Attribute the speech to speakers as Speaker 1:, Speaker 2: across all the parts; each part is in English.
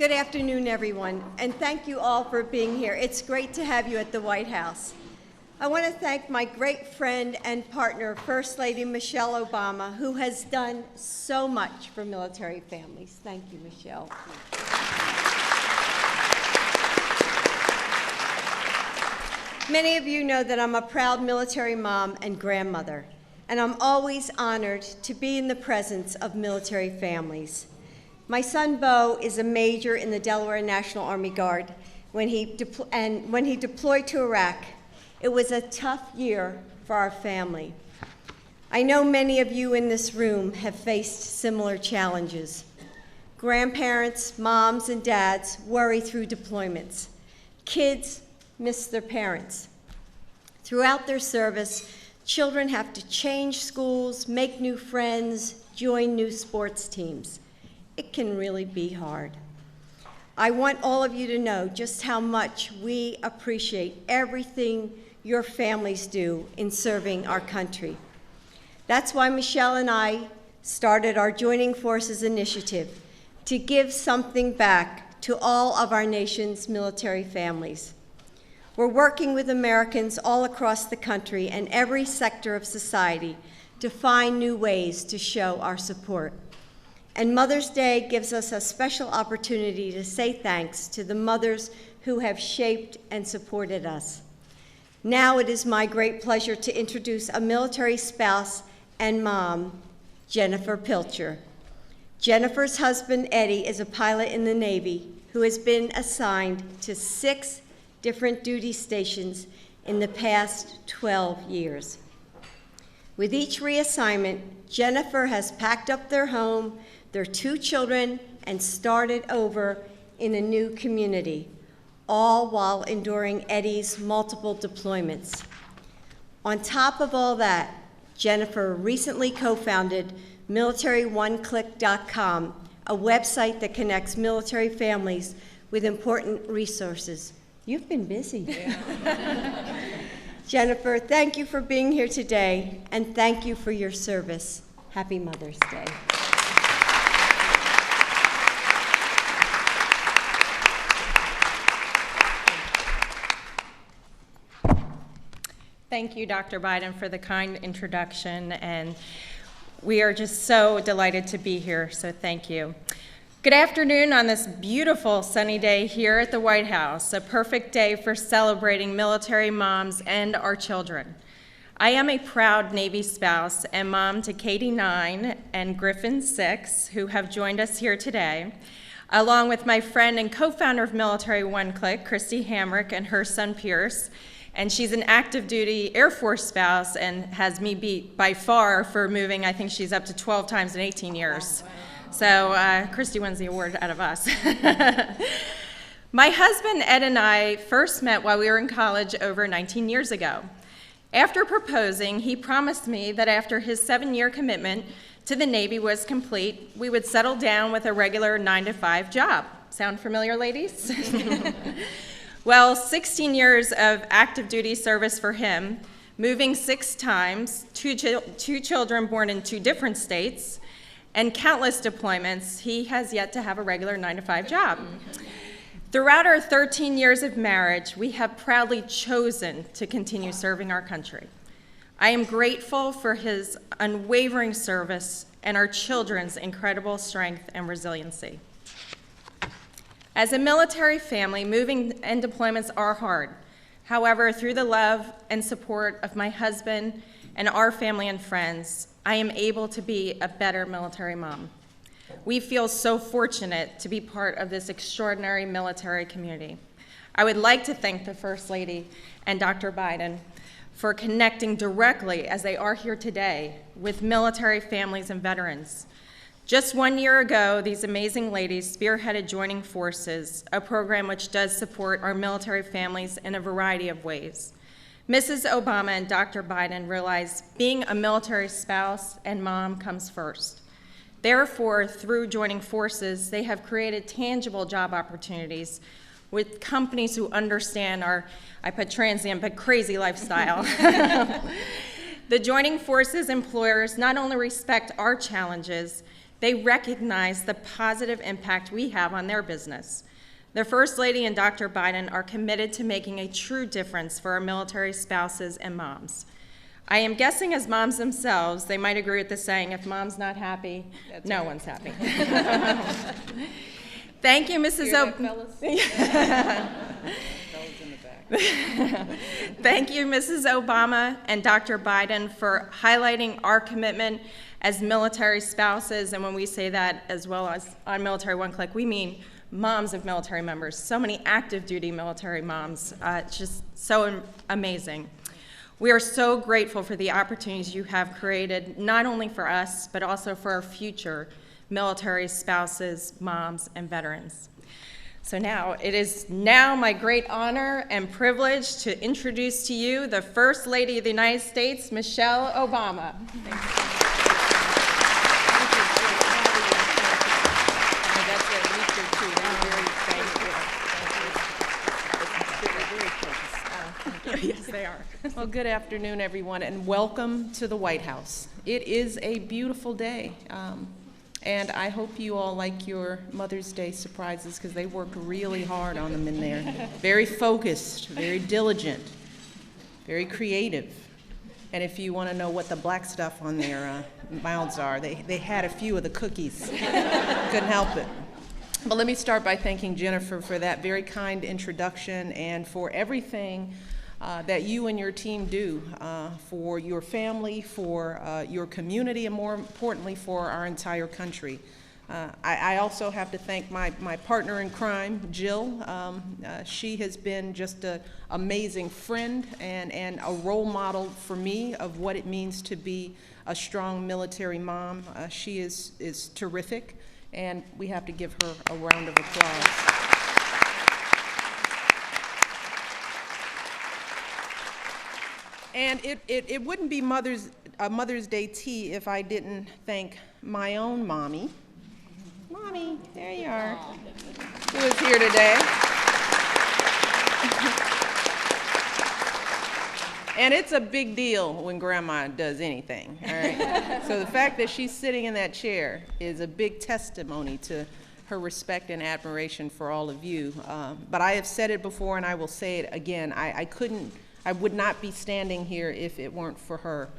Speaker 1: Good afternoon, everyone, and thank you all for being here. It's great to have you at the White House. I want to thank my great friend and partner, First Lady Michelle Obama, who has done so much for military families. Thank you, Michelle. Many of you know that I'm a proud military mom and grandmother, and I'm always honored to be in the presence of military families. My son, Bo, is a major in the Delaware National Army Guard. When he deployed to Iraq, it was a tough year for our family. I know many of you in this room have faced similar challenges. Grandparents, moms, and dads worry through deployments. Kids miss their parents. Throughout their service, children have to change schools, make new friends, join new sports teams. It can really be hard. I want all of you to know just how much we appreciate everything your families do in serving our country. That's why Michelle and I started our Joining Forces initiative to give something back to all of our nation's military families. We're working with Americans all across the country and every sector of society to find new ways to show our support. And Mother's Day gives us a special opportunity to say thanks to the mothers who have shaped and supported us. Now it is my great pleasure to introduce a military spouse and mom, Jennifer Pilcher. Jennifer's husband, Eddie, is a pilot in the Navy who has been assigned to 6 different duty stations in the past 12 years. With each reassignment, Jennifer has packed up their home, their 2 children, and started over in a new community, all while enduring Eddie's multiple deployments. On top of all that, Jennifer recently co-founded MilitaryOneClick.com, a website that connects military families with important resources. You've been busy. Yeah. Jennifer, thank you for being here today, and thank you for your service. Happy Mother's Day.
Speaker 2: Thank you, Dr. Biden, for the kind introduction, and we are just so delighted to be here, so thank you. Good afternoon on this beautiful sunny day here at the White House, a perfect day for celebrating military moms and our children. I am a proud Navy spouse and mom to Katie 9 and Griffin 6, who have joined us here today, along with my friend and co-founder of Military One Click, Christy Hamrick, and her son Pierce. And she's an active duty Air Force spouse and has me beat by far for moving. I think she's up to 12 times in 18 years. Oh, wow. So Christy wins the award out of us. My husband Ed and I first met while we were in college over 19 years ago. After proposing, he promised me that after his 7-year commitment to the Navy was complete, we would settle down with a regular 9-to-5 job. Sound familiar, ladies? Well, 16 years of active duty service for him, moving 6 times, 2 children born in 2 different states, and countless deployments, he has yet to have a regular 9-to-5 job. Throughout our 13 years of marriage, we have proudly chosen to continue serving our country. I am grateful for his unwavering service and our children's incredible strength and resiliency. As a military family, moving and deployments are hard. However, through the love and support of my husband and our family and friends, I am able to be a better military mom. We feel so fortunate to be part of this extraordinary military community. I would like to thank the First Lady and Dr. Biden for connecting directly, as they are here today, with military families and veterans. Just 1 year ago, these amazing ladies spearheaded Joining Forces, a program which does support our military families in a variety of ways. Mrs. Obama and Dr. Biden realized being a military spouse and mom comes first. Therefore, through Joining Forces, they have created tangible job opportunities with companies who understand our, I put transient, but crazy lifestyle. The Joining Forces employers not only respect our challenges, They recognize the positive impact we have on their business. The First Lady and Dr. Biden are committed to making a true difference for our military spouses and moms. I am guessing as moms themselves, they might agree with the saying, if mom's not happy, no one's happy. Thank you, Mrs. Thank you, Mrs. Obama and Dr. Biden, for highlighting our commitment as military spouses. And when we say that, as well as on Military One Click, we mean moms of military members. So many active duty military moms. It's just so amazing. We are so grateful for the opportunities you have created, not only for us, but also for our future military spouses, moms, and veterans. So now, it is now my great honor and privilege to introduce to you the First Lady of the United States, Michelle Obama. Yes, they are.
Speaker 3: Well, good afternoon, everyone, and welcome to the White House. It is a beautiful day, and I hope you all like your Mother's Day surprises because they worked really hard on them in there. Very focused, very diligent, very creative. And if you want to know what the black stuff on their mouths are, they had a few of the cookies. Couldn't help it. But let me start by thanking Jennifer for that very kind introduction and for everything that you and your team do for your family, for your community, and more importantly, for our entire country. I also have to thank my partner in crime, Jill. She has been just an amazing friend and a role model for me of what it means to be a strong military mom. She is terrific, and we have to give her a round of applause. And it wouldn't be Mother's Day tea if I didn't thank my own mommy. Mommy, there you are, who is here today. And it's a big deal when Grandma does anything, all right? So the fact that she's sitting in that chair is a big testimony to her respect and admiration for all of you. But I have said it before and I will say it again. I would not be standing here if it weren't for her.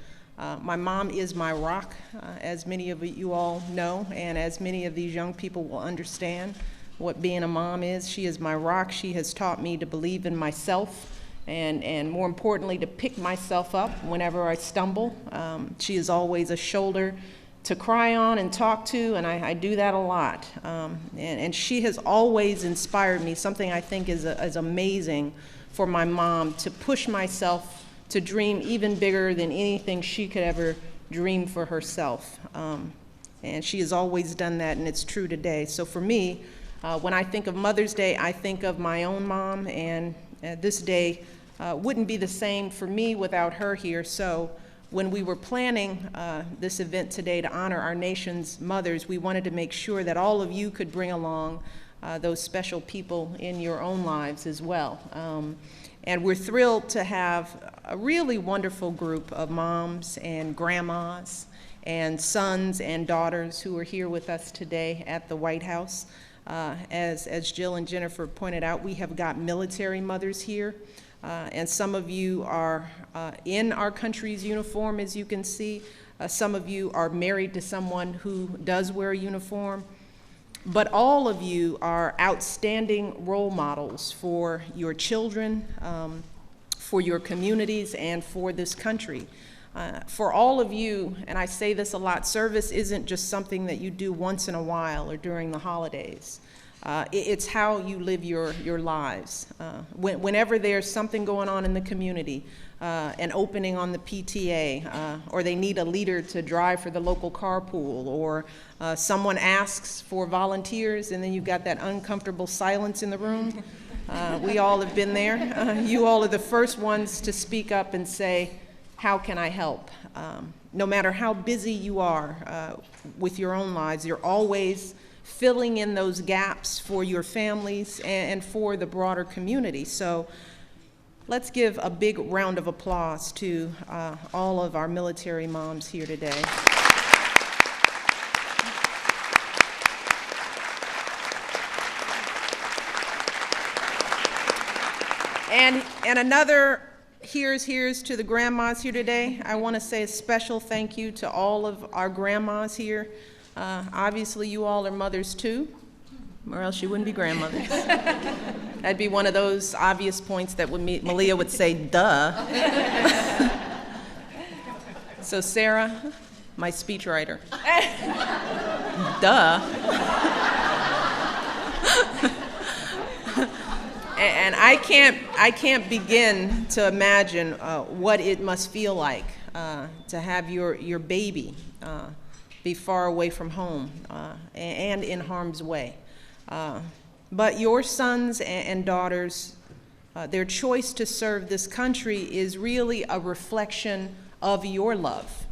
Speaker 3: My mom is my rock, as many of you all know, and as many of these young people will understand what being a mom is. She is my rock. She has taught me to believe in myself and more importantly, to pick myself up whenever I stumble. She is always a shoulder to cry on and talk to, and I do that a lot. And she has always inspired me, something I think is amazing for my mom, to push myself to dream even bigger than anything she could ever dream for herself. And she has always done that, and it's true today. So for me, when I think of Mother's Day, I think of my own mom, and this day wouldn't be the same for me without her here. So when we were planning this event today to honor our nation's mothers, we wanted to make sure that all of you could bring along those special people in your own lives as well. And we're thrilled to have a really wonderful group of moms and grandmas and sons and daughters who are here with us today at the White House. As Jill and Jennifer pointed out, we have got military mothers here, and some of you are in our country's uniform, as you can see. Some of you are married to someone who does wear a uniform. But all of you are outstanding role models for your children, for your communities, and for this country. For all of you, and I say this a lot, service isn't just something that you do once in a while or during the holidays. It's how you live your lives. Whenever there's something going on in the community, an opening on the PTA, or they need a leader to drive for the local carpool, or someone asks for volunteers and then you've got that uncomfortable silence in the room. We all have been there. You all are the first ones to speak up and say, how can I help? No matter how busy you are with your own lives, you're always filling in those gaps for your families and for the broader community. So let's give a big round of applause to all of our military moms here today. And another here's to the grandmas here today. I want to say a special thank you to all of our grandmas here. Obviously, you all are mothers too, or else you wouldn't be grandmothers. That'd be one of those obvious points that Malia would say, duh. So Sarah, my speechwriter. Duh. And I can't begin to imagine what it must feel like to have your baby be far away from home and in harm's way. But your sons and daughters, their choice to serve this country is really a reflection of your love.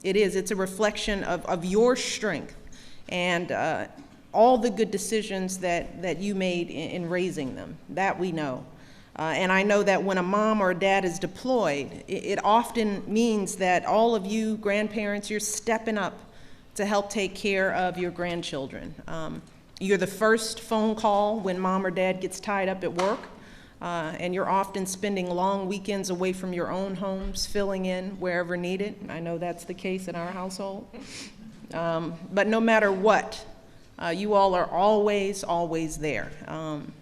Speaker 3: It's a reflection of your strength and all the good decisions that you made in raising them. That we know. And I know that when a mom or a dad is deployed, it often means that all of you grandparents, you're stepping up to help take care of your grandchildren. You're the first phone call when mom or dad gets tied up at work, and you're often spending long weekends away from your own homes, filling in wherever needed. I know that's the case in our household. But no matter what, you all are always, always there.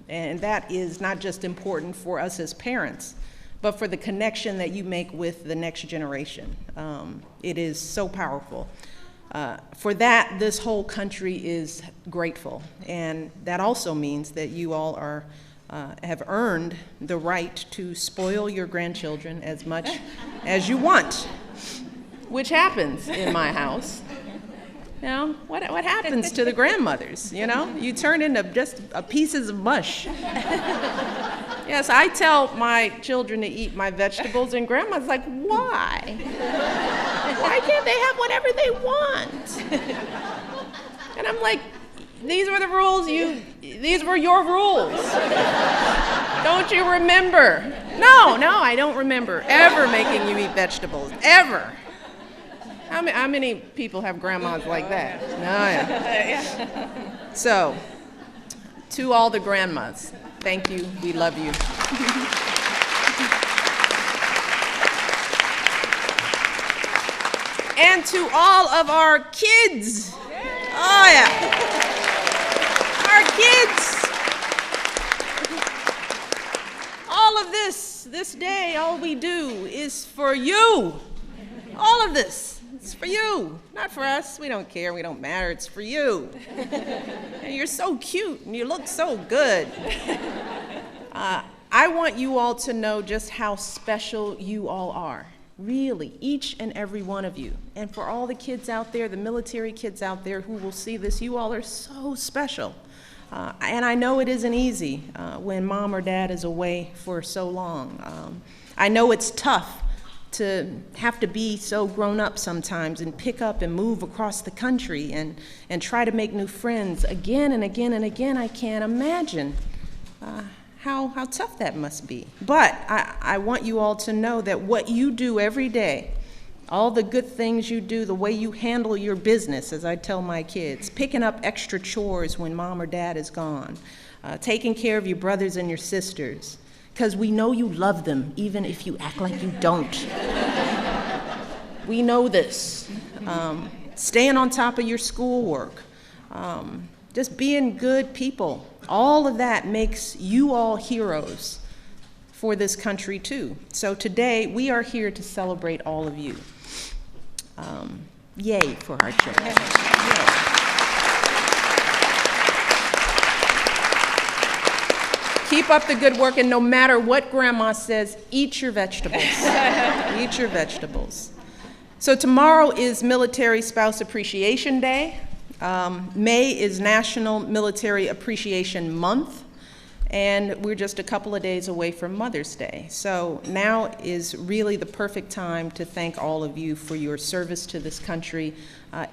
Speaker 3: And that is not just important for us as parents, but for the connection that you make with the next generation. It is so powerful. For that, this whole country is grateful. And that also means that you all have earned the right to spoil your grandchildren as much as you want, which happens in my house. You know, what happens to the grandmothers, you know? You turn into just pieces of mush. Yes, I tell my children to eat my vegetables, and grandma's like, why? Why can't they have whatever they want? And I'm like, these were the rules, these were your rules. Don't you remember? No, I don't remember ever making you eat vegetables, ever. How many people have grandmas like that? No, yeah. So, to all the grandmas, thank you. We love you. And to all of our kids. Oh, yeah. Our kids. All of this day, all we do is for you. All of this. It's for you, not for us. We don't care, we don't matter, it's for you. And you're so cute and you look so good. I want you all to know just how special you all are. Really, each and every one of you. And for all the kids out there, the military kids out there who will see this, you all are so special. And I know it isn't easy when mom or dad is away for so long. I know it's tough to have to be so grown up sometimes and pick up and move across the country and try to make new friends again and again and again. I can't imagine how tough that must be. But I want you all to know that what you do every day, all the good things you do, the way you handle your business, as I tell my kids, picking up extra chores when mom or dad is gone, taking care of your brothers and your sisters, because we know you love them, even if you act like you don't. We know this. Staying on top of your schoolwork, just being good people. All of that makes you all heroes for this country too. So today, we are here to celebrate all of you. Yay for our children. Yay. Keep up the good work, and no matter what grandma says, eat your vegetables. Eat your vegetables. So tomorrow is Military Spouse Appreciation Day. May is National Military Appreciation Month, and we're just a couple of days away from Mother's Day. So now is really the perfect time to thank all of you for your service to this country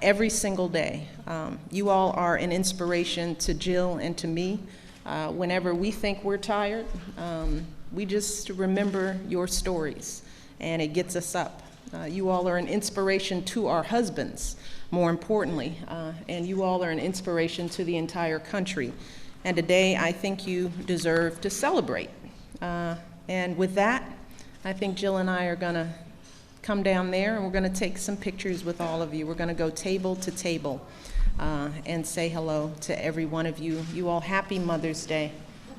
Speaker 3: every single day. You all are an inspiration to Jill and to me. Whenever we think we're tired, we just remember your stories, and it gets us up. You all are an inspiration to our husbands, more importantly, and you all are an inspiration to the entire country. And today, I think you deserve to celebrate. And with that, I think Jill and I are going to come down there, and we're going to take some pictures with all of you. We're going to go table to table and say hello to every one of you. You all, happy Mother's Day.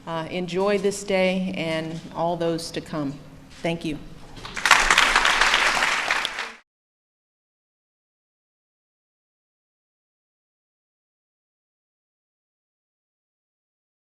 Speaker 3: Enjoy this day and all those to come. Thank you.